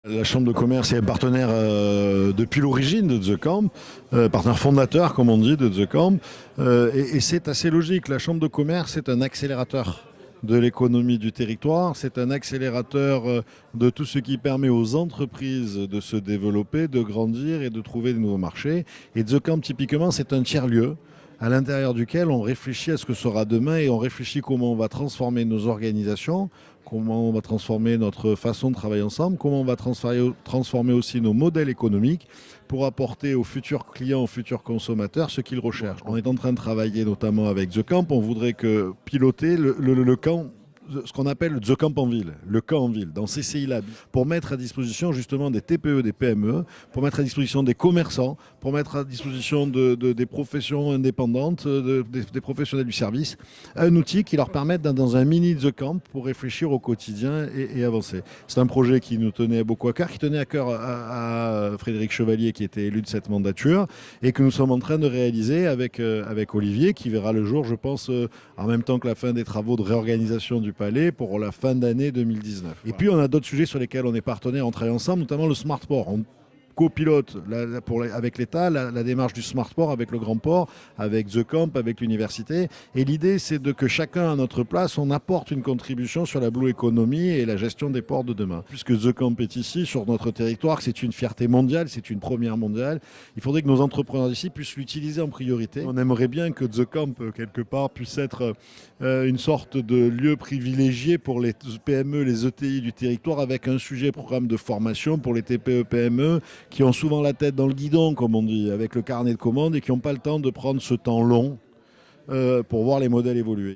La Chambre de commerce est partenaire depuis l'origine de The Camp, partenaire fondateur, comme on dit, de The Camp. Et c'est assez logique. La Chambre de commerce est un accélérateur de l'économie du territoire. C'est un accélérateur de tout ce qui permet aux entreprises de se développer, de grandir et de trouver de nouveaux marchés. Et The Camp, typiquement, c'est un tiers-lieu à l'intérieur duquel on réfléchit à ce que sera demain et on réfléchit comment on va transformer nos organisations, comment on va transformer notre façon de travailler ensemble, comment on va transformer aussi nos modèles économiques pour apporter aux futurs clients, aux futurs consommateurs ce qu'ils recherchent. On est en train de travailler notamment avec The Camp, on voudrait que piloter le camp, ce qu'on appelle The Camp en ville, le camp en ville, dans CCI Lab, pour mettre à disposition justement des TPE, des PME, pour mettre à disposition des commerçants, pour mettre à disposition des professions indépendantes, des professionnels du service, un outil qui leur permette dans un mini The Camp pour réfléchir au quotidien et avancer. C'est un projet qui nous tenait beaucoup à cœur, qui tenait à cœur à Frédéric Chevalier qui était élu de cette mandature et que nous sommes en train de réaliser avec Olivier qui verra le jour, je pense, en même temps que la fin des travaux de réorganisation du Palais pour la fin d'année 2019. Et puis on a d'autres sujets sur lesquels on est partenaires, on travaille ensemble, notamment le Smart Port. On copilote avec l'État la démarche du Smart Port avec le Grand Port, avec The Camp, avec l'université. Et l'idée, c'est que chacun à notre place, on apporte une contribution sur la Blue Economy et la gestion des ports de demain. Puisque The Camp est ici, sur notre territoire, c'est une fierté mondiale, c'est une première mondiale, il faudrait que nos entrepreneurs d'ici puissent l'utiliser en priorité. On aimerait bien que The Camp, quelque part, puisse être une sorte de lieu privilégié pour les PME, les ETI du territoire, avec un sujet programme de formation pour les TPE, PME, qui ont souvent la tête dans le guidon, comme on dit, avec le carnet de commandes et qui n'ont pas le temps de prendre ce temps long pour voir les modèles évoluer.